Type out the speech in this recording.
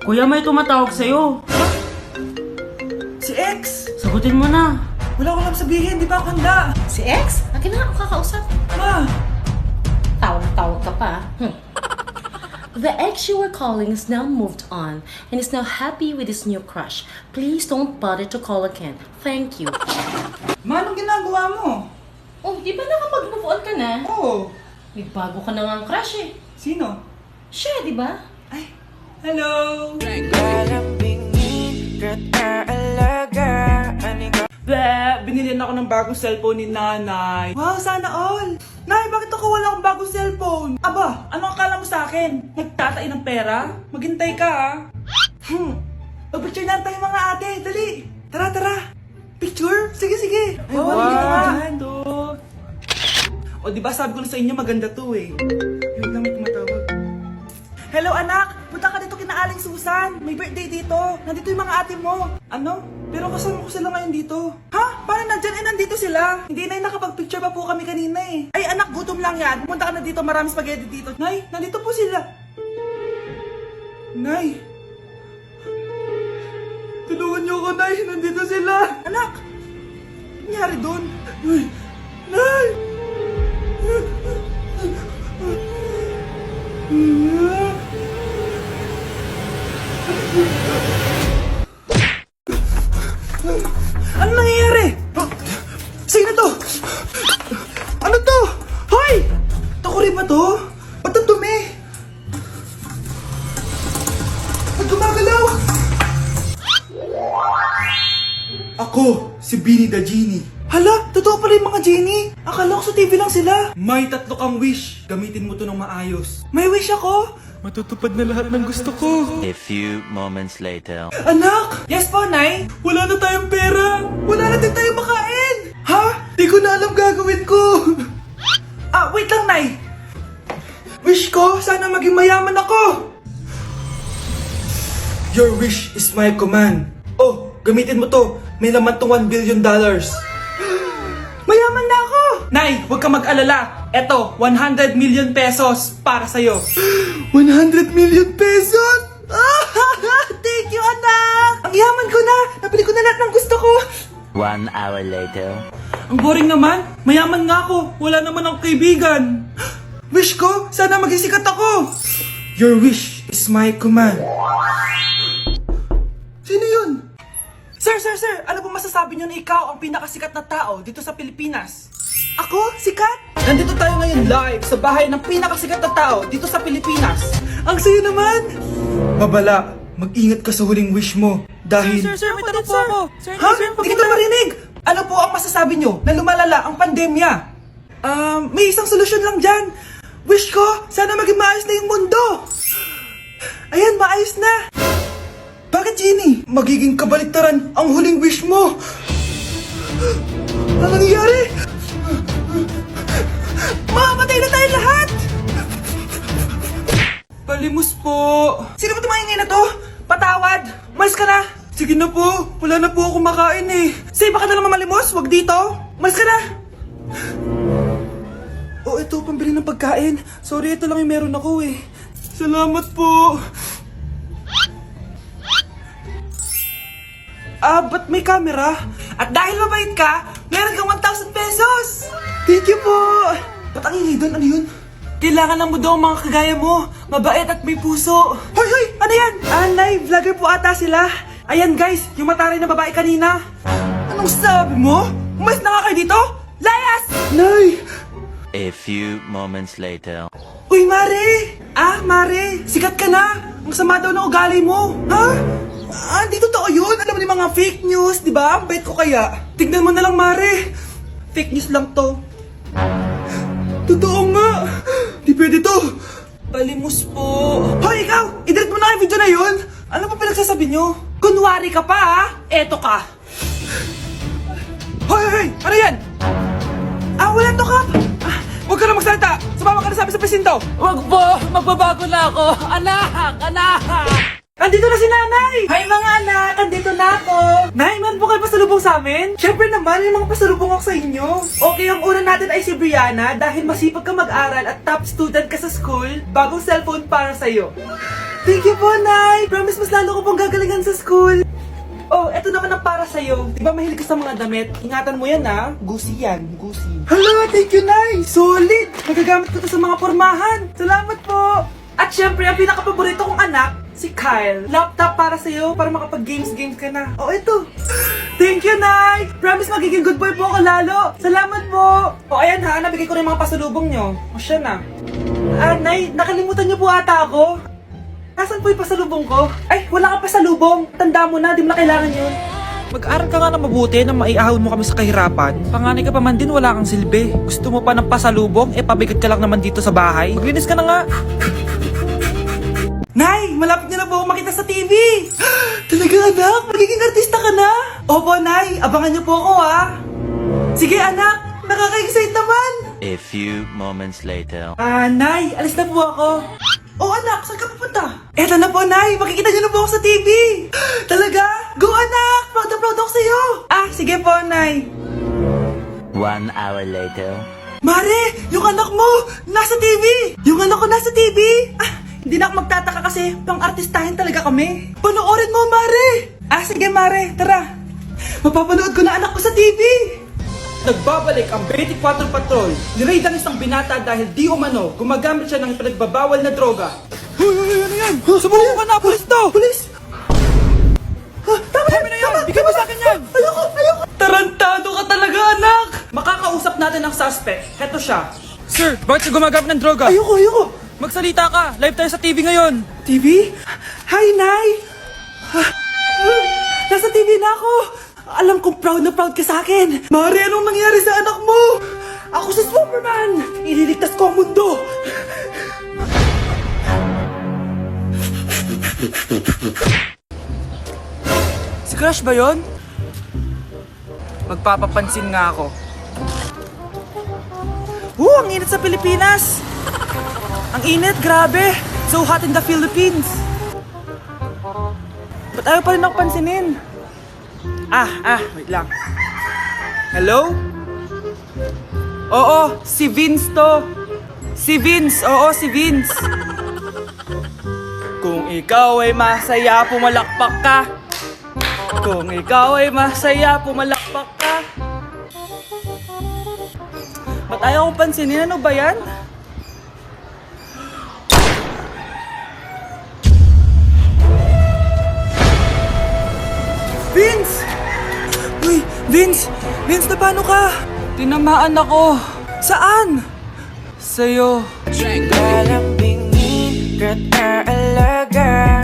Kuya, may tumatawag sa'yo. Si X! Sagutin mo na. Wala ko lang sabihin, di ba ako handa? Si X? Akin na nga ako kakausap. Ma! Tawag ka pa. The ex you were calling is now moved on and is now happy with his new crush. Please don't bother to call again. Thank you. Ma, anong ginagawa mo? Oh, di ba nakapag-move on ka na? Oo. May bago ka na nga ang crush eh. Sino? Siya, di ba? Ay, hello! Binili na ako ng bagong cellphone ni nanay. Wow, sana all! Nay, bakit ako wala akong bagong cellphone? Aba, ano akala mo sa akin? Nagtatain ng pera? Maghintay ka ah. Mag-picture na tayo mga ate, dali! Tara, tara! Picture? Sige, sige! Ay, wow! O diba sabi ko na sa inyo maganda to eh. Yun lang may tumatawag. Hello anak! Punta ka dito kina Aling Susan! May birthday dito! Nandito yung mga ate mo! Ano? Pero kasama ko sila ngayon dito. Ha? Paano nandyan? Eh nandito sila! Hindi na nakapag-picture pa po kami kanina eh. Ay anak, gutom lang yan! Pumunta ka na dito, marami spaghetti dito. Nay, nandito po sila! Nay! Tulungan niyo ako, Nay! Nandito sila! Anak! Ano nangyari doon? Nay! Nay! Ano nangyayari? Sino to? Ano to? Hoy! Takuri ba to? Ba't ang dumi? Ba't gumagalaw? Ako, si Beanie the Genie. Hala, totoo pala yung mga genie. Akala ko sa TV lang sila. May 3 kang wish. Gamitin mo to ng maayos. May wish ako? Matutupad na lahat ng gusto ko. A few moments later. Anak! Yes po, Nay? Wala na tayong pera. Wala na din tayong makain. Ha? Di ko na alam gagawin ko. Wait lang, Nay. Wish ko, sana maging mayaman ako. Your wish is my command. Oh, gamitin mo to. May laman tong $1 billion. Mayaman na ako! Nay, huwag ka mag-alala. Eto, 100 million pesos para sa'yo. 100 million pesos? Thank you, anak! Ang yaman ko na! Nabili ko na lahat ng gusto ko! 1 hour later. Ang boring naman. Mayaman nga ako. Wala naman akong kaibigan. Wish ko, sana maging sikat ako. Your wish is my command. Sino yun? Sir! Ano po masasabi niyo na ikaw ang pinakasikat na tao dito sa Pilipinas? Ako? Sikat? Nandito tayo ngayon live sa bahay ng pinakasikat na tao dito sa Pilipinas. Ang sayo naman! Babala, mag-ingat ka sa huling wish mo dahil... Sir, may tanong po ako. Ha? Hindi kita marinig! Ano po ang masasabi niyo na lumalala ang pandemya? May isang solusyon lang dyan. Wish ko, sana maging maayos na yung mundo. Ayan, maayos na. Bakit, Genie? Magiging kabaliktaran ang huling wish mo. Ano nangyayari? Mamamatay na tayo lahat! Palimos po. Sino ba tumahingay na to? Patawad! Malis ka na! Sige na po. Wala na po ako makain eh. Say, baka na naman malimos. Wag dito. Malis ka na! Oh, ito. Pambili ng pagkain. Sorry, ito lang yung meron ako eh. Salamat po. Ba't may camera? At dahil mabait ka, meron kang 1,000 pesos! Thank you po! Ba't ang ingay doon? Ano yun? Kailangan lang mo daw ang mga kagaya mo. Mabait at may puso. Hoy! Ano yan? Nay, vlogger po ata sila. Ayan guys, yung mataray na babae kanina. Anong sabi mo? Umalis na nga kayo dito? Layas! Nay! A few moments later. Uy, Mare! Mare! Sikat ka na! Ang sama daw ng ugali mo! Ha? Di totoo yun! Alam mo yung mga fake news, di ba? Ang bait ko kaya. Tignan mo na lang, Mare! Fake news lang to. Totoo nga! Di pwede to! Palimos po! Hoy, ikaw! I-delete mo na yung video na yun! Ano pa pinagsasabi nyo? Kunwari ka pa, ha? Eto ka! Hoy! Ano yan? Wala to, Kap! Huwag ka na magsalita! Sumama ka na sabi sa presinto! Wag po! Magbabago na ako! Anak! Andito na si Nanay! Hi mga anak! Andito na ako! Nay, man po kayo pasalubong sa amin? Siyempre naman, may mga pasalubong ako sa inyo. Okay, ang una natin ay si Brianna dahil masipag ka mag-aral at top student ka sa school, bagong cellphone para sa'yo. Thank you po, Nay! Promise mas lalo ko pong gagalingan sa school. Oh, eto naman ang para sa'yo. Di ba mahilig ka sa mga damit? Ingatan mo yan, ha? Gucci yan, Gucci. Hala, thank you, Nay! Solid! Magagamit ko to sa mga pormahan. Salamat po! At syempre, ang pinakapaborito kong anak, si Kyle. Laptop para sa'yo, para makapag-games ka na. Oh, eto! Thank you, Nay! Promise magiging good boy po ako lalo. Salamat po! O, ayan ha, nabigay ko rin mga pasalubong nyo. O, siya na. Nay, nakalimutan niyo po ata ako. Nasaan po yung pasalubong ko? Ay, wala kang pasalubong. Tanda mo na, di mo na kailangan yun. Mag-aral ka nga na mabuti na maiahon mo kami sa kahirapan. Panganay ka pa man din, wala kang silbi. Gusto mo pa ng pasalubong? Pabigat ka lang naman dito sa bahay. Maglinis ka na nga. Nay, malapit niyo na po ako makita sa TV. Talaga anak, magiging artista ka na. Opo, Nay, abangan niyo po ako ha. Sige anak, nakaka-excite naman. A few moments later. Nay, alis na po ako. Oh anak, saan ka pupunta? Eto na po, Nay, makikita niyo na po ako sa TV. Talaga? Go anak, proud na proud ako sa'yo. Sige po, Nay. 1 hour later. Mare, yung anak mo, nasa TV! Yung anak ko nasa TV! Hindi na ako magtataka kasi pang-artistahin talaga kami. Panoorin mo, Mare! Sige, Mare, tara. Mapapanood ko na anak ko sa TV! Nagbabalik ang 24 Patrol. Niraid ang isang binata dahil di umano gumagamit siya ng pinagbabawal na droga. Hoy, ano yan? Sumuko ka na, pulis to! Pulis! Tama na yan! Bigyan mo sa akin yan! Ayoko! Tarantado ka talaga, anak! Makakausap natin ang suspect. Heto siya. Sir, bakit siya gumagamit ng droga? Ayoko! Magsalita ka! Live tayo sa TV ngayon! TV? Hi, Nay! Nasa TV na ako! Alam kong proud na proud ka sa akin! Mare, anong nangyari sa anak mo? Ako si Superman! Ililigtas ko ang mundo! Si Crush ba yun? Magpapapansin nga ako. Ang init sa Pilipinas! Ang init, grabe! So hot in the Philippines! Ba't ayaw pa rin ako pansinin? Wait lang. Hello? Oo, si Vince to. Si Vince, oo, si Vince. Kung ikaw ay masaya, pumalakpak ka. Kung ikaw ay masaya, pumalakpak ka. Ba't ayaw kong pansinin? Ano ba yan? Vince! Uy, Vince! Vince, na paano ka? Tinamaan ako. Saan? Sa'yo. Lalambingin ka't aalaga